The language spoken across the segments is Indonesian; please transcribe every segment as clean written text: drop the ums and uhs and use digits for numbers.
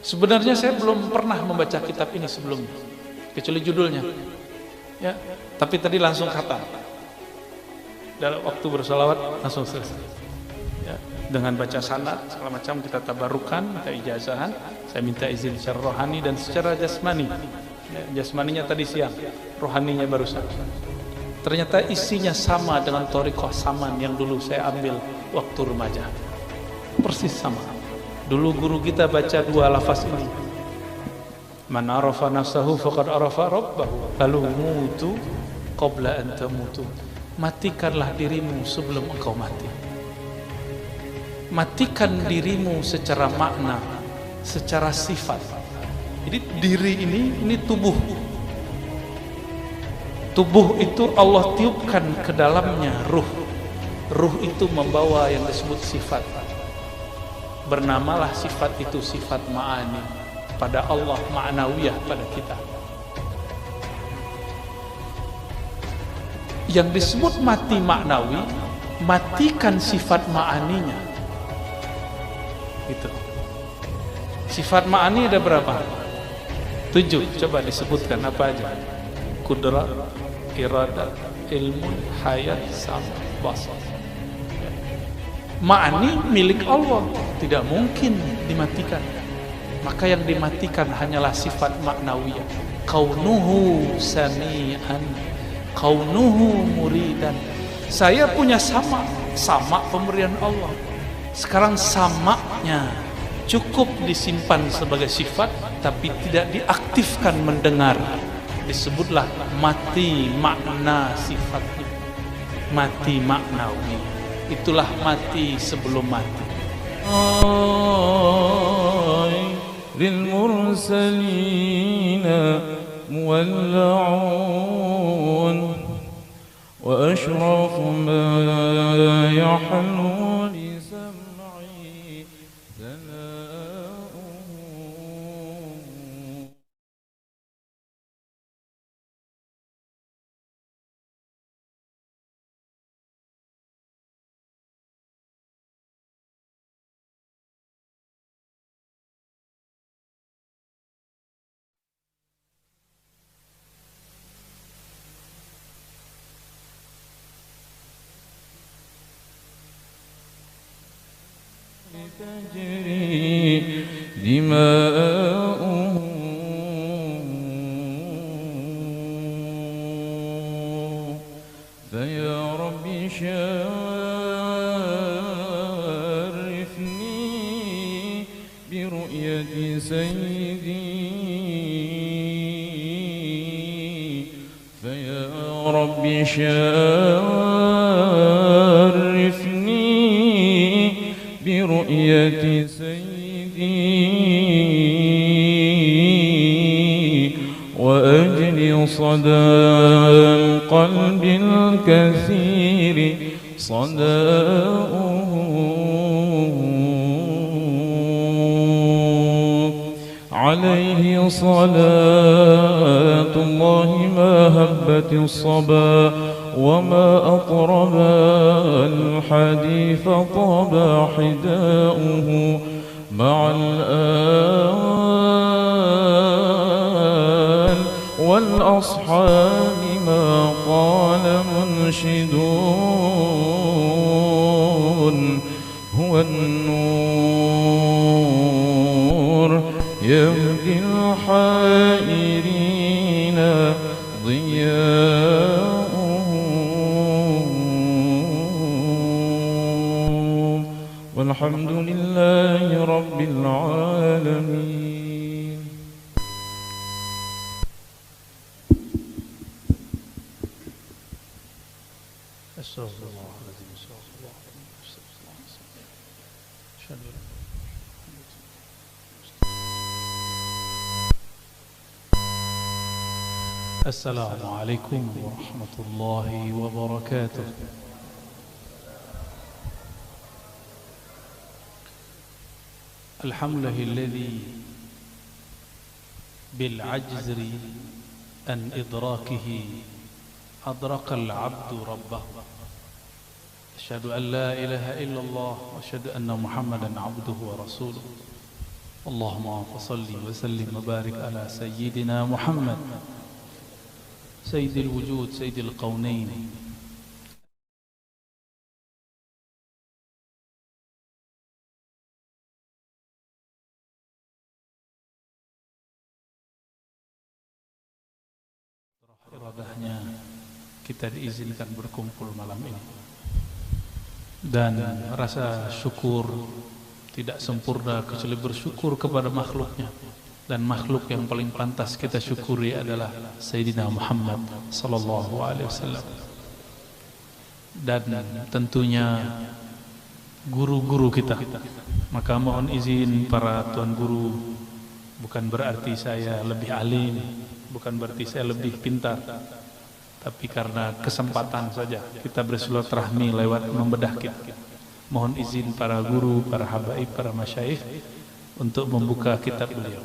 Sebenarnya saya belum pernah membaca kitab ini sebelumnya, kecuali judulnya. Ya, tapi tadi langsung khatam. Dalam waktu bersalawat langsung selesai. Ya, dengan baca sanad segala macam kita tabarukan, minta ijazahan. Saya minta izin secara rohani dan secara jasmani. Ya, jasmaninya tadi siang, rohaninya barusan. Ternyata isinya sama dengan thariqah saman yang dulu saya ambil waktu remaja. Persis sama. Dulu guru kita baca dua lafaz ini. Man arafa nafsahu faqad arafa rabbahu. Lalu mutu qabla an tamutu. Matikanlah dirimu sebelum engkau mati. Matikan dirimu secara makna, secara sifat. Jadi diri ini tubuh. Tubuh itu Allah tiupkan ke dalamnya ruh. Ruh itu membawa yang disebut sifat. Bernamalah sifat itu sifat ma'ani. Pada Allah ma'nawiyah pada kita. Yang disebut mati maknawi, matikan sifat ma'aninya. Gitu. Sifat ma'ani ada berapa? 7. Coba disebutkan apa aja? Kudrat, iradat, ilmu, hayat, sama, basar. Ma'ani milik Allah, tidak mungkin dimatikan. Maka yang dimatikan hanyalah sifat maknawiyah. Kaunuhu sami'an, kaunuhu muridan. Saya punya sama pemberian Allah. Sekarang samanya cukup disimpan sebagai sifat, tapi tidak diaktifkan mendengar. Disebutlah mati makna sifatnya, mati maknawi. Itulah mati sebelum mati. Lil mursalina muwalla'un wa ashrafu ma yahlu li sam'i sana'u. تجري دماؤهم فيا ربي شرفني برؤية سيدي فيا ربي برؤية سيدي وأجل صدى القلب الكثير صداؤه عليه صلاة الله ما هبت الصبا وما أقرب الحديث طاب حداؤه مع الآل والأصحاب ما قال منشدون هو النور يهدي الحائرين ضياء والحمد لله رب العالمين. السلام عليكم ورحمة الله وبركاته. الحمد لله الذي بالعجز عن إدراكه أدرك العبد ربه. أشهد أن لا إله إلا الله وأشهد أن محمدا عبده ورسوله. Allahumma salli wa sallim wa barik ala sayyidina Muhammad sayyidil wujud sayyidil qaunain. Iradahnya kita diizinkan berkumpul malam ini, dan rasa syukur tidak sempurna kecuali bersyukur kepada makhluknya, dan makhluk yang paling pantas kita syukuri adalah Sayyidina Muhammad sallallahu alaihi wasallam, dan tentunya guru-guru kita. Maka mohon izin para tuan guru, bukan berarti saya lebih alim, bukan berarti saya lebih pintar, tapi karena kesempatan saja kita bersilaturahmi lewat membedah kitab. Mohon izin para guru, para habaib, para masyayikh untuk membuka kitab beliau.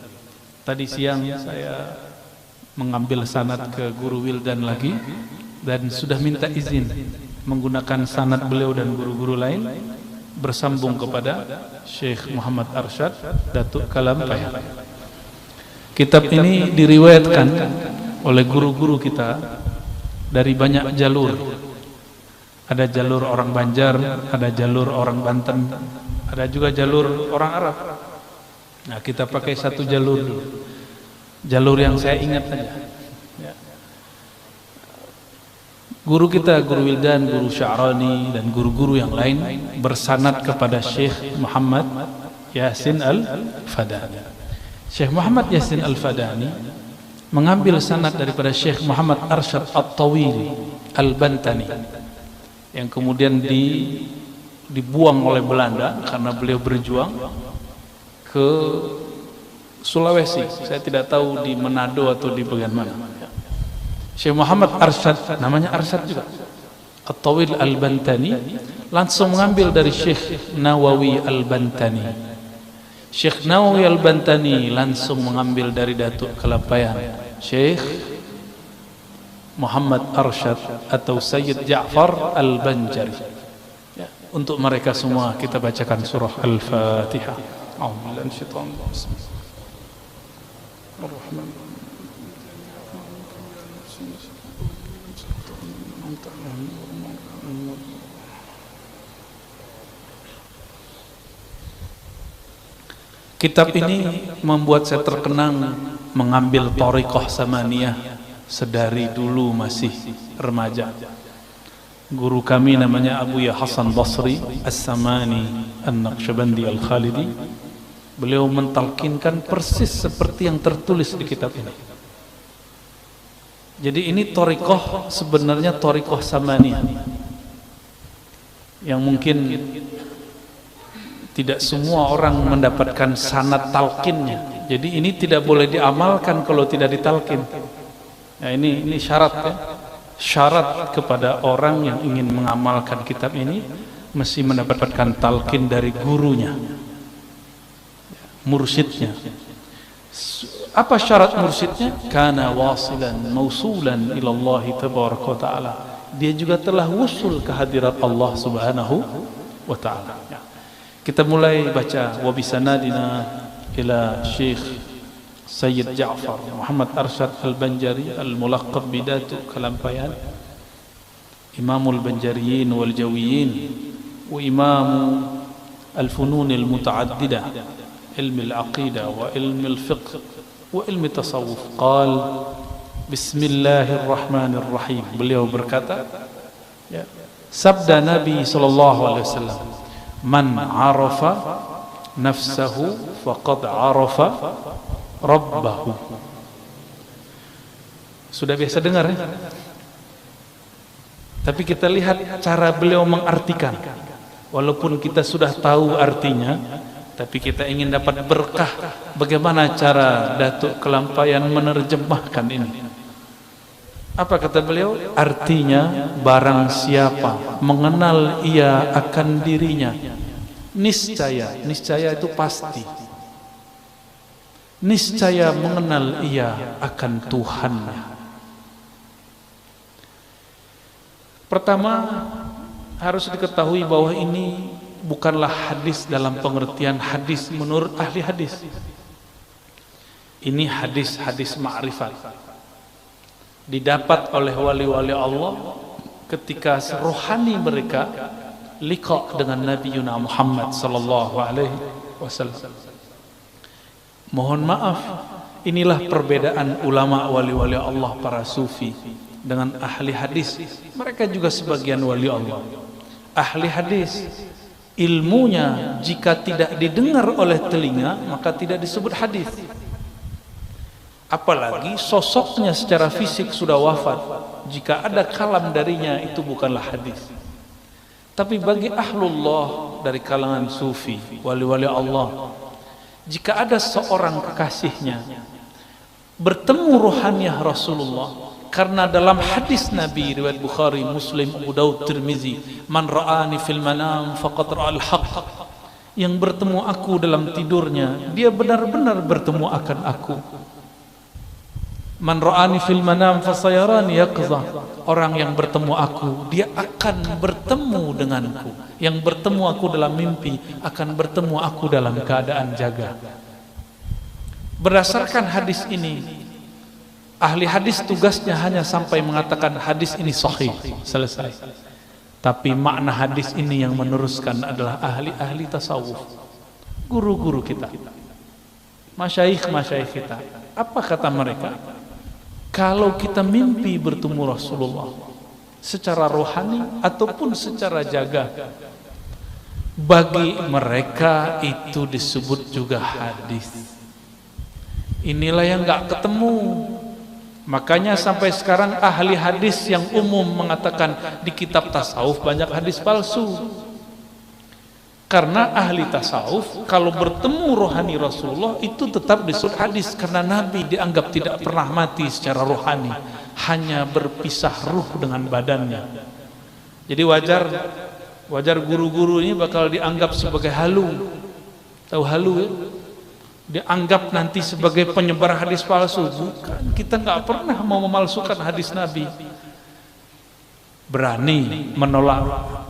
Tadi siang saya mengambil sanad ke guru Wildan lagi, dan sudah minta izin menggunakan sanad beliau dan guru-guru lain bersambung kepada Syekh Muhammad Arsyad Datuk Kalampaya. Kitab ini diriwayatkan oleh guru-guru kita dari banyak jalur. Ada jalur orang Banjar, ada jalur orang Banten, ada juga jalur orang Arab. Nah, kita pakai satu jalur dulu, jalur yang saya ingat saja. Guru kita, Guru Wildan, Guru Sya'rani, dan guru-guru yang lain bersanad kepada Syekh Muhammad Yasin Al-Fadani. Syekh Muhammad Yasin Al-Fadani mengambil sanad daripada Syekh Muhammad Arsyad At-Tawil Al-Bantani, yang kemudian dibuang oleh Belanda karena beliau berjuang ke Sulawesi. Saya tidak tahu di Manado atau di bagian mana. Syekh Muhammad Arsyad, namanya Arsyad juga, At-Tawil Al-Bantani, langsung mengambil dari Syekh Nawawi Al-Bantani. Syekh Nawawi Al-Bantani langsung mengambil dari Datuk Kalampayan Syekh Muhammad Arsyad atau Sayyid Ja'far Al-Banjari. Ya, untuk mereka semua kita bacakan surah Al-Fatihah. A'udzubillahi minasyaitonir rajim. Kitab ini membuat saya terkenang mengambil thariqah samaniyah sedari dulu masih remaja. Guru kami namanya Abu Ya Hasan Basri As-Samani An-Naqsyabandi Al-Khalidi. Beliau mentalkinkan persis seperti yang tertulis di kitab ini. Jadi ini thariqah, sebenarnya thariqah samaniyah, yang mungkin tidak semua orang mendapatkan sanad talqinnya. Jadi ini tidak boleh diamalkan kalau tidak ditalkin. Nah, ini syarat ya. Syarat kepada orang yang ingin mengamalkan kitab ini mesti mendapatkan talqin dari gurunya, mursyidnya. Apa syarat mursyidnya? Kana wasilan mausulan ila Allah tabaraka wa taala. Dia juga telah wusul ke hadirat Allah Subhanahu wa taala. Kita mulai baca wa bisanadina ila Syekh Sayyid Ja'far Muhammad Arsyad Al-Banjari Al-Mulaqab Bidatuk Kalampayan, Imamul Banjariyin wal Jawiyin wa Imamu Al-Funun Al-Muta'addida, ilmi al-aqidah wa ilmi al-fiqh wa ilmi tasawuf. Qal Bismillahirrahmanirrahim. Beliau berkata, ya, sabda Nabi SAW, man arafa nafsahu faqad arafa Rabbahu. Sudah biasa dengar ya? Tapi kita lihat cara beliau mengartikan. Walaupun kita sudah tahu artinya, tapi kita ingin dapat berkah. Bagaimana cara Datuk Kalampayan menerjemahkan ini? Apa kata beliau? Artinya, barang siapa mengenal ia akan dirinya, niscaya, niscaya itu pasti, niscaya mengenal ia akan Tuhannya. Pertama, harus diketahui bahwa ini bukanlah hadis dalam pengertian hadis menurut ahli hadis. Ini hadis-hadis ma'rifat, didapat oleh wali-wali Allah ketika rohani mereka liqa dengan Nabi Muhammad sallallahu alaihi wasallam. Mohon maaf, inilah perbedaan ulama wali-wali Allah para sufi dengan ahli hadis. Mereka juga sebagian wali Allah. Ahli hadis, ilmunya jika tidak didengar oleh telinga maka tidak disebut hadis. Apalagi sosoknya secara fisik sudah wafat, jika ada kalam darinya itu bukanlah hadis. Tapi bagi ahlullah dari kalangan sufi, wali-wali Allah, jika ada seorang kekasihnya bertemu ruhaniyah Rasulullah, karena dalam hadis Nabi riwayat Bukhari, Muslim, Abu Daud, Tirmizi, man ra'ani fil manam faqad ra'al haqq, yang bertemu aku dalam tidurnya dia benar-benar bertemu akan aku. Man ra'ani fil manam fasayarani yaqza, orang yang bertemu aku dia akan bertemu denganku. Yang bertemu aku dalam mimpi akan bertemu aku dalam keadaan jaga. Berdasarkan hadis ini, ahli hadis tugasnya hanya sampai mengatakan hadis ini sahih, selesai. Tapi makna hadis ini yang meneruskan adalah ahli-ahli tasawuf, guru-guru kita, masyayikh-masyayikh kita. Apa kata mereka? Kalau kita mimpi bertemu Rasulullah secara rohani ataupun secara jaga, bagi mereka itu disebut juga hadis. Inilah yang nggak ketemu. Makanya sampai sekarang ahli hadis yang umum mengatakan di kitab tasawuf banyak hadis palsu. Karena ahli tasawuf kalau bertemu rohani Rasulullah itu tetap disebut hadis, karena Nabi dianggap tidak pernah mati secara rohani, hanya berpisah ruh dengan badannya. Jadi wajar guru-guru ini bakal dianggap sebagai halu. Tahu halu ya? Dianggap nanti sebagai penyebar hadis palsu. Bukan, kita nggak pernah mau memalsukan hadis Nabi. Berani menolak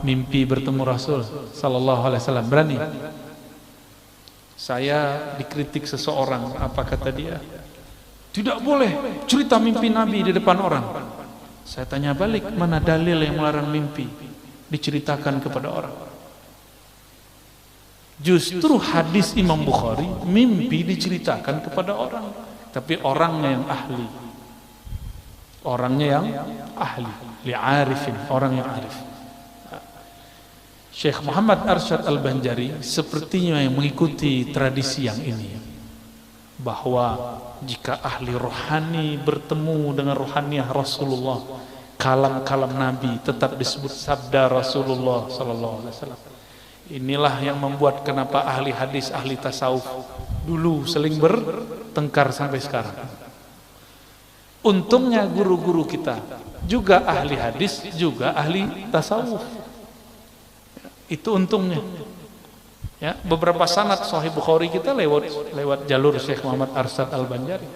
mimpi bertemu Rasul sallallahu alaihi wasallam, berani. Saya dikritik seseorang, apa kata dia? Tidak boleh cerita mimpi Nabi di depan orang. Saya tanya balik, mana dalil yang melarang mimpi diceritakan kepada orang? Justru hadis Imam Bukhari, mimpi diceritakan kepada orang, tapi orangnya yang ahli. Orangnya yang ahli, li'arifin, orang yang arif. Syekh Muhammad Arsyad Al-Banjari sepertinya yang mengikuti tradisi yang ini, bahwa jika ahli rohani bertemu dengan rohaniyah Rasulullah, kalam-kalam Nabi tetap disebut sabda Rasulullah sallallahu alaihi wasallam. Inilah yang membuat kenapa ahli hadis, ahli tasawuf dulu seling bertengkar sampai sekarang. Untungnya guru-guru kita juga ahli hadis, juga ahli tasawuf. Itu untungnya. Ya, beberapa sanad Sahih Bukhari kita lewat jalur Syekh Muhammad Arsyad Al-Banjari.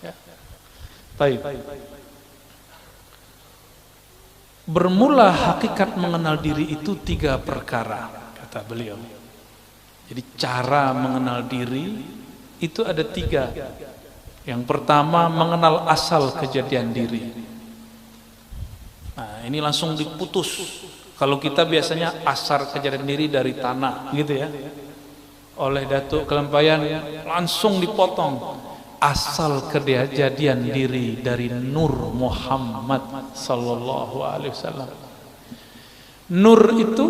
Ya. Baik. Bermula hakikat mengenal diri itu 3 perkara, kata beliau. Jadi cara mengenal diri itu ada 3. Yang pertama, mengenal asal kejadian diri. Nah, ini langsung diputus. Kalau kita biasanya asal kejadian diri dari tanah, gitu ya. Oleh Datuk Kelampayan langsung dipotong. Asal kejadian diri dari Nur Muhammad sallallahu alaihi wasallam. Nur itu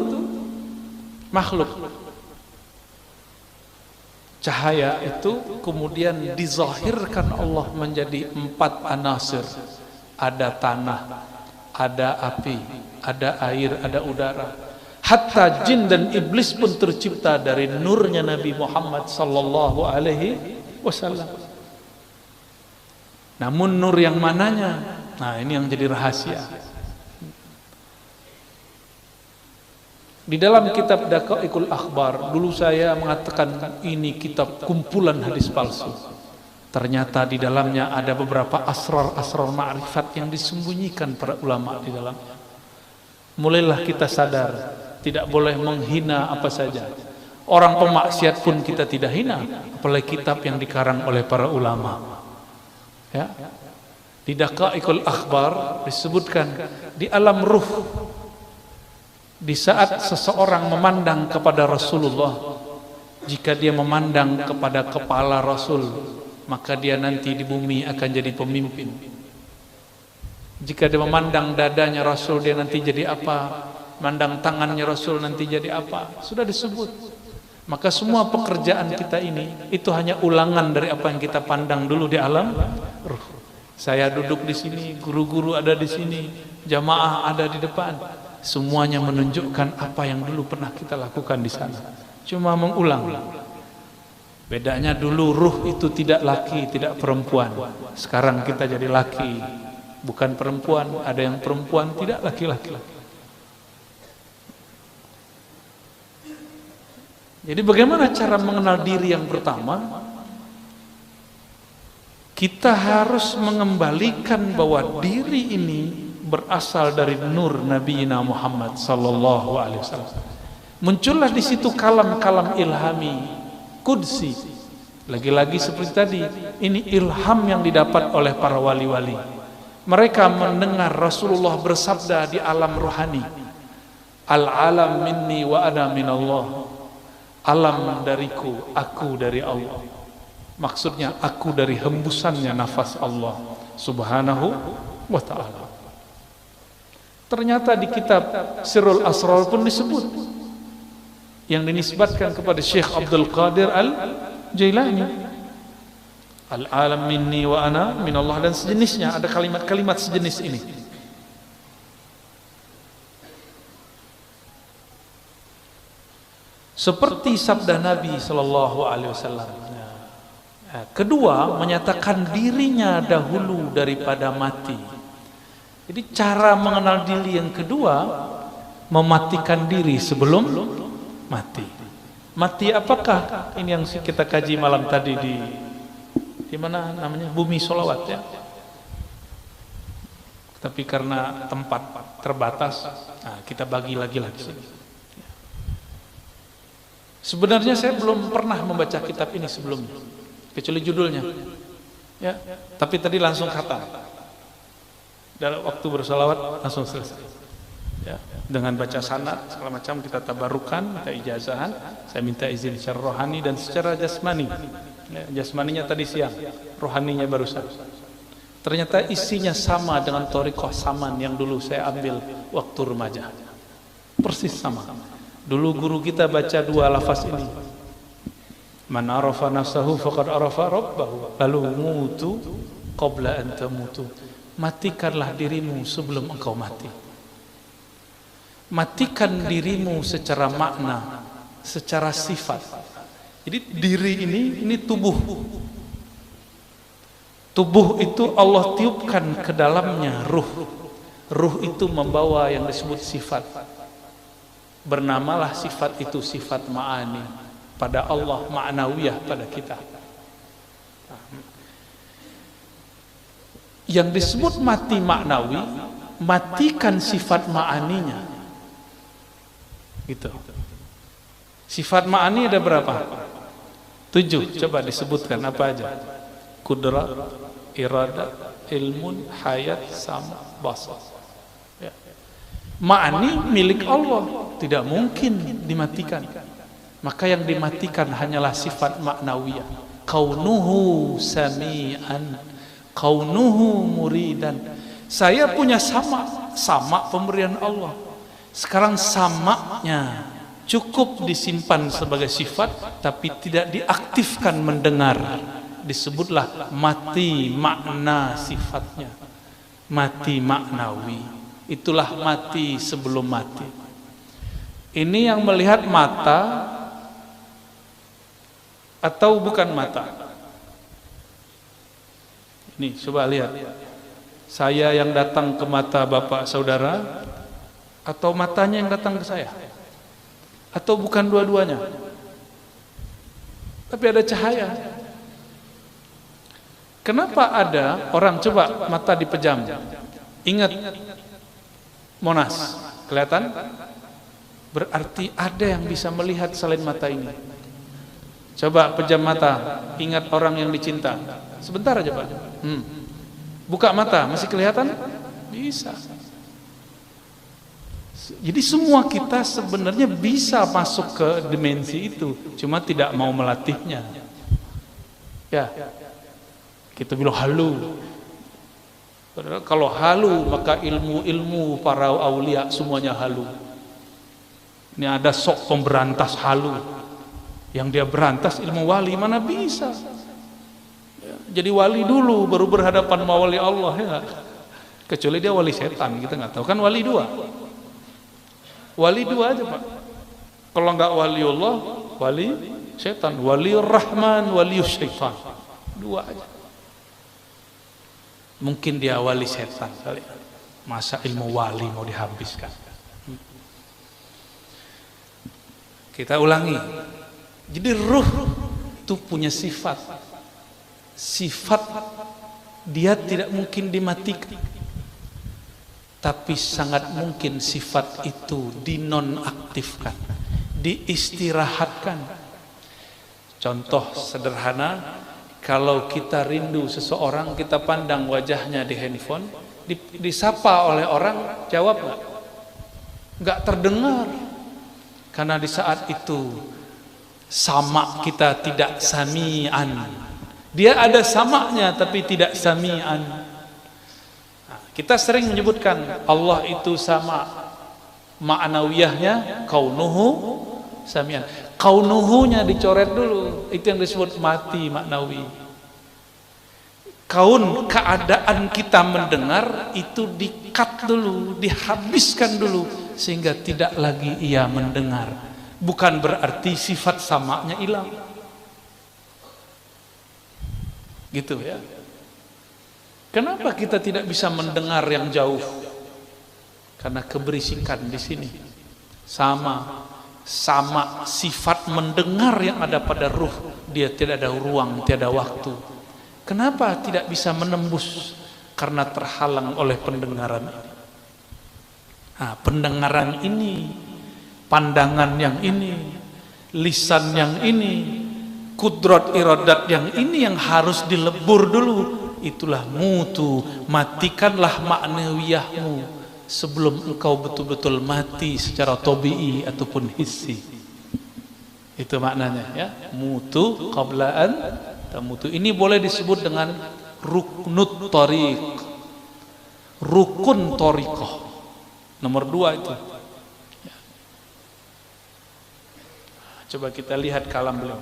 makhluk. Cahaya itu kemudian dizahirkan Allah menjadi 4 anasir. Ada tanah, ada api, ada air, ada udara. Hatta jin dan iblis pun tercipta dari nurnya Nabi Muhammad sallallahu alaihi wasallam. Namun nur yang mananya? Nah, ini yang jadi rahasia. Di dalam kitab Daqaiqul Akhbar, dulu saya mengatakan ini kitab kumpulan hadis palsu. Ternyata di dalamnya ada beberapa asrar-asrar ma'rifat yang disembunyikan para ulama di dalamnya. Mulailah kita sadar, tidak boleh menghina apa saja. Orang pemaksiat pun kita tidak hina, apalagi kitab yang dikarang oleh para ulama. Ya. Di Daqaiqul Akhbar disebutkan di alam ruh, di saat seseorang memandang kepada Rasulullah, jika dia memandang kepada kepala Rasul, maka dia nanti di bumi akan jadi pemimpin. Jika dia memandang dadanya Rasul, dia nanti jadi apa? Mandang tangannya Rasul, nanti jadi apa? Sudah disebut. Maka semua pekerjaan kita ini itu hanya ulangan dari apa yang kita pandang dulu di alam ruh. Saya duduk di sini, guru-guru ada di sini, jamaah ada di depan. Semuanya menunjukkan apa yang dulu pernah kita lakukan di sana. Cuma mengulang. Bedanya dulu ruh itu tidak laki, tidak perempuan. Sekarang kita jadi laki, bukan perempuan. Ada yang perempuan, tidak laki-laki. Jadi bagaimana cara mengenal diri yang pertama? Kita harus mengembalikan bahwa diri ini berasal dari nur Nabi Muhammad sallallahu alaihi wasallam. Muncullah di situ kalam-kalam ilhami qudsi. Lagi-lagi seperti tadi, ini ilham yang didapat oleh para wali-wali. Mereka mendengar Rasulullah bersabda di alam rohani, al-alam minni wa ana minallah. Alam dariku, aku dari Allah. Maksudnya aku dari hembusannya nafas Allah subhanahu wa ta'ala. Ternyata di kitab Sirrul Asrar pun disebut, yang dinisbatkan kepada Syekh Abdul Qadir Al-Jailani, al-alam minni wa ana minallah, dan sejenisnya. Ada kalimat-kalimat sejenis ini. Seperti sabda Nabi sallallahu alaihi wasallam. Kedua, menyatakan dirinya dahulu daripada mati. Jadi cara mengenal diri yang kedua, mematikan diri sebelum mati. Mati apakah? Ini yang kita kaji malam tadi di mana namanya? Bumi Sholawat ya. Tapi karena tempat terbatas, kita bagi lagi sini. Sebenarnya saya belum pernah membaca kitab ini sebelumnya, kecuali judulnya. Ya, tapi tadi langsung khatam. Dalam waktu bersalawat langsung selesai. Ya, dengan baca sanad segala macam kita tabarukan, kita ijazahan. Saya minta izin secara rohani dan secara jasmani. Ya, jasmaninya tadi siang, rohaninya barusan. Ternyata isinya sama dengan thariqah saman yang dulu saya ambil waktu remaja. Persis sama. Dulu guru kita baca dua lafaz ini. Man arafa nafsahu faqad arafa rabbahu. Lalu mutu qabla an tamutu. Matikanlah dirimu sebelum engkau mati. Matikan dirimu secara makna, secara sifat. Jadi diri ini tubuh. Tubuh itu Allah tiupkan ke dalamnya ruh. Ruh itu membawa yang disebut sifat. Bernamalah sifat itu sifat ma'ani pada Allah, ma'nawiyah pada kita. Yang disebut mati maknawi, matikan sifat ma'aninya. Gitu. Sifat ma'ani ada berapa? 7. Coba disebutkan apa aja? Qudrat, iradah, ilmun, hayat, sama, basar. Ya. Ma'ani milik Allah, tidak mungkin dimatikan. Maka yang dimatikan hanyalah sifat maknawiyah. Kaunuhu sami'an, kaunuhu muridan. Saya punya sama pemberian Allah. Sekarang samanya cukup disimpan sebagai sifat, tapi tidak diaktifkan mendengar. Disebutlah mati makna sifatnya, mati maknawi. Itulah mati sebelum mati. Ini yang melihat mata atau bukan mata? Ini coba lihat. Saya yang datang ke mata bapak saudara, atau matanya yang datang ke saya? Atau bukan dua-duanya? Tapi ada cahaya. Kenapa ada orang coba mata dipejam? Ingat Monas, kelihatan? berarti ada yang bisa melihat selain mata ini. Coba pejam mata, ingat orang yang dicinta. Sebentar aja Pak. Buka mata, masih kelihatan? Bisa. Jadi semua kita sebenarnya bisa masuk ke dimensi itu, cuma tidak mau melatihnya. Ya, kita bilang halu. Padahal kalau halu maka ilmu-ilmu para aulia semuanya halu. Ini ada sok pemberantas halu, yang dia berantas ilmu wali, mana bisa? Ya, jadi wali dulu baru berhadapan sama wali Allah ya. Kecuali dia wali setan, kita nggak tahu kan wali dua. Wali dua aja Pak. Kalau nggak wali Allah, wali setan, wali Rahman, wali syaitan. Dua aja. Mungkin dia wali setan kali. Masa ilmu wali mau dihabiskan? Kita ulangi. Jadi ruh itu punya sifat. Sifat dia tidak mungkin dimatikan. Tapi sangat mungkin sifat itu dinonaktifkan, diistirahatkan. Contoh sederhana, kalau kita rindu seseorang, kita pandang wajahnya di handphone, disapa oleh orang, jawab nggak? Nggak terdengar, karena di saat itu sama kita tidak sami'an. Dia ada samanya tapi tidak sami'an. Kita sering menyebutkan Allah itu sama, ma'nawiyahnya kaunuhu samian. Kaunuhunya dicoret dulu, itu yang disebut mati maknawi. Kaun, keadaan kita mendengar itu di-cut dulu, dihabiskan dulu sehingga tidak lagi ia mendengar. Bukan berarti sifat samanya hilang. Gitu ya. Kenapa kita tidak bisa mendengar yang jauh? Karena keberisikan di sini. Sama sifat mendengar yang ada pada ruh, dia tidak ada ruang, tiada waktu. Kenapa tidak bisa menembus? Karena terhalang oleh pendengaran ini. Nah, pendengaran ini, pandangan yang ini, lisan yang ini, kudrat iradat yang ini yang harus dilebur dulu. Itulah mutu, matikanlah maknawiyahmu sebelum engkau betul-betul mati secara tabi'i ataupun hissi. Itu maknanya ya, mutu qablaan tamutu. Ini boleh disebut dengan ruknut thariq, rukun thariqah nomor 2 itu ya. Coba kita lihat kalam beliau.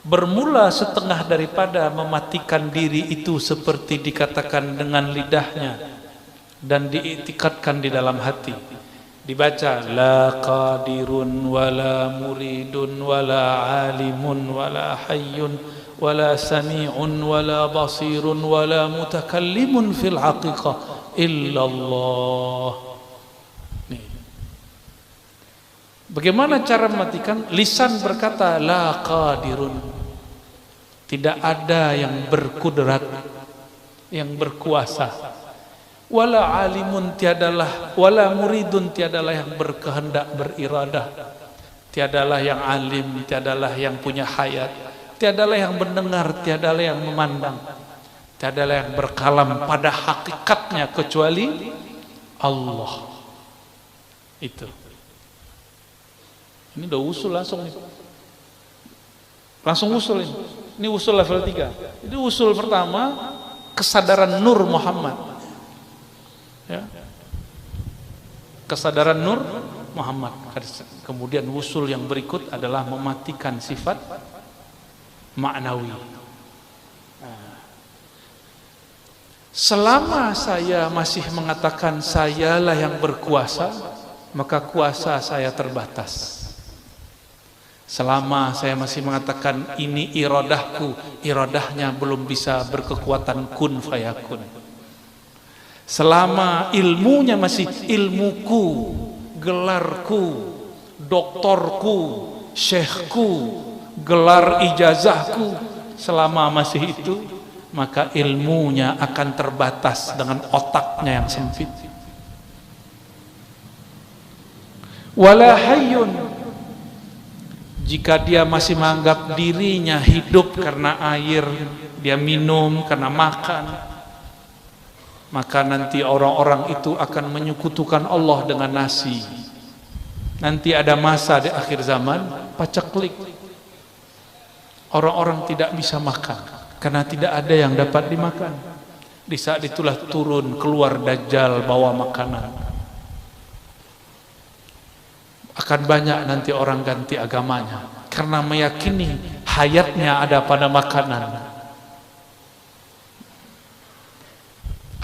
Bermula setengah daripada mematikan diri itu seperti dikatakan dengan lidahnya dan diiktikadkan di dalam hati. Dibaca la qadirun wala muridun wala alimun wala hayyun wala sami'un wala basirun wala mutakallimun fil haqiqah illallah. Bagaimana cara mematikan? Lisan berkata la qadirun, tidak ada yang berkudrat, yang berkuasa. Wala alimun, tiadalah, wala muridun, tiadalah yang berkehendak, beriradah. Tiadalah yang alim, tiadalah yang punya hayat, tiadalah yang mendengar, tiadalah yang memandang, tiadalah yang berkalam pada hakikatnya kecuali Allah. Itu. Ini udah usul langsung nih. Langsung usul ini. Ini usul level 3. Itu usul pertama, kesadaran Nur Muhammad. Ya. Kesadaran Nur Muhammad. Kemudian usul yang berikut adalah mematikan sifat maknawi. Selama saya masih mengatakan sayalah yang berkuasa, maka kuasa saya terbatas. Selama saya masih mengatakan ini iradahku, iradahnya belum bisa berkekuatan kun fayakun. Selama ilmunya masih ilmuku, gelarku, doktorku, syekhku, gelar ijazahku, selama masih itu, maka ilmunya akan terbatas dengan otaknya yang sempit. wala hayyun, jika dia masih menganggap dirinya hidup karena air, dia minum karena makan, maka nanti orang-orang itu akan menyekutukan Allah dengan nasi. Nanti ada masa di akhir zaman paceklik, orang-orang tidak bisa makan karena tidak ada yang dapat dimakan. Di saat itulah turun keluar Dajjal bawa makanan. Akan banyak nanti orang ganti agamanya karena meyakini hayatnya ada pada makanan.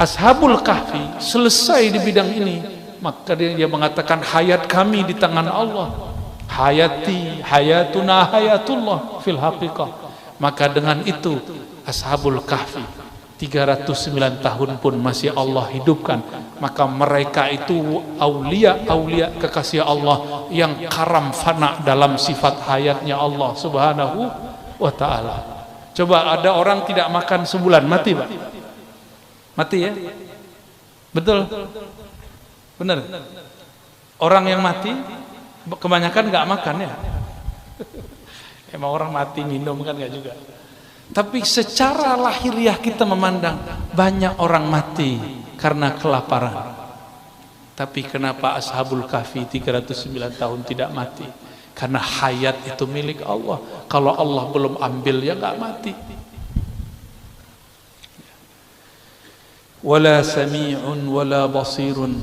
Ashabul Kahfi selesai di bidang ini, maka dia mengatakan hayat kami di tangan Allah, hayati hayatuna hayatullah fil haqiqah. Maka dengan itu Ashabul Kahfi 309 tahun pun masih Allah hidupkan. Maka mereka itu aulia kekasih Allah yang karam fana dalam sifat hayatnya Allah subhanahu wa ta'ala. Coba ada orang tidak makan sebulan mati, Pak? Mati ya? Betul? Benar? Orang yang mati kebanyakan nggak makan ya? Emang orang mati minum kan nggak juga. Tapi secara lahiriah kita memandang banyak orang mati karena kelaparan. Tapi kenapa Ashabul Kahfi 309 tahun tidak mati? Karena hayat itu milik Allah. Kalau Allah belum ambil ya nggak mati. Wala sami'un wala basirun.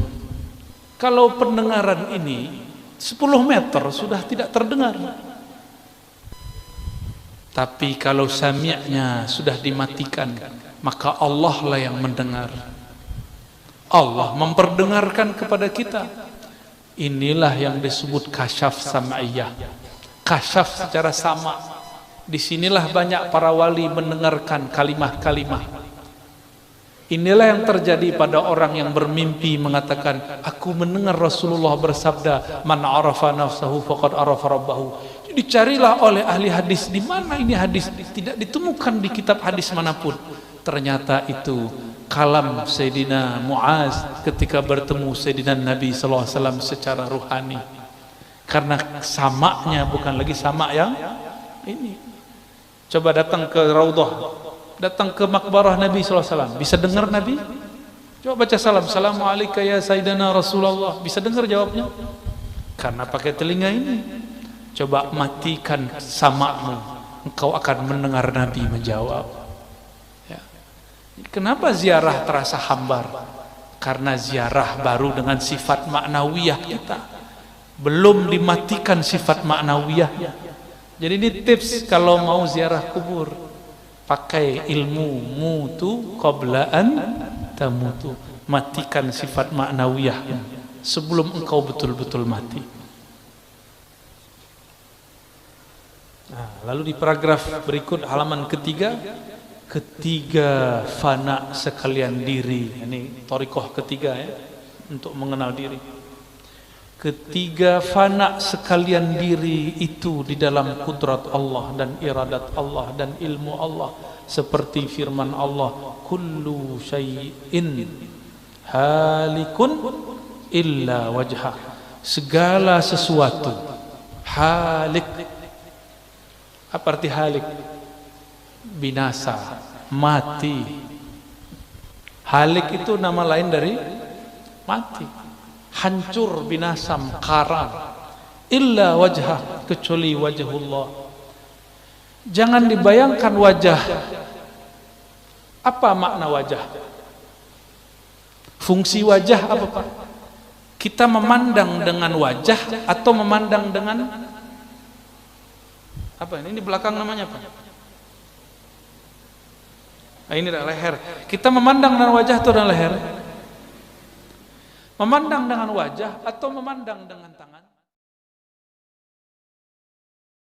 Kalau pendengaran ini 10 meter sudah tidak terdengar. Tapi kalau sami'nya sudah dimatikan, maka Allah lah yang mendengar. Allah memperdengarkan kepada kita. Inilah yang disebut kasyaf sam'iyah. Kasyaf secara sama. Disinilah banyak para wali mendengarkan kalimah-kalimah. Inilah yang terjadi pada orang yang bermimpi mengatakan, aku mendengar Rasulullah bersabda, man arafa nafsahu faqad arafa rabbahu. Dicarilah oleh ahli hadis, di mana ini hadis? Tidak ditemukan di kitab hadis manapun. Ternyata itu kalam Sayyidina Muaz ketika bertemu Sayyidina Nabi SAW secara ruhani. Karena samaknya bukan lagi samak yang ini. Coba datang ke Raudhah, datang ke makbarah Nabi SAW, bisa dengar Nabi? Coba baca salam, Assalamualaikum ya Sayyidina Rasulullah, bisa dengar jawabnya? Karena pakai telinga ini. Coba matikan samakmu, engkau akan mendengar Nabi menjawab. Ya. Kenapa ziarah terasa hambar? Karena ziarah baru dengan sifat maknawiyah kita, belum dimatikan sifat maknawiyahnya. Jadi ini tips kalau mau ziarah kubur, pakai ilmu mutu qablaan tamutu, matikan sifat maknawiyahnya sebelum engkau betul-betul mati. Nah, lalu di paragraf berikut halaman ketiga, ketiga fana sekalian diri. Ini thariqah ketiga ya, untuk mengenal diri. Ketiga fana sekalian diri itu di dalam kudrat Allah dan iradat Allah dan ilmu Allah, seperti firman Allah, kullu syai'in halikun illa wajhah. Segala sesuatu halik. Apa arti halik? Binasa, mati. Halik itu nama lain dari mati. Hancur, binasa, karam. Illa wajhah, kecuali wajhullah. Jangan dibayangkan wajah. Apa makna wajah? Fungsi wajah apa, Pak? Kita memandang dengan wajah atau memandang dengan apa ini? Ini belakang namanya apa? Nah, ini adalah leher. Kita memandang dengan wajah atau dengan leher? Memandang dengan wajah atau memandang dengan tangan?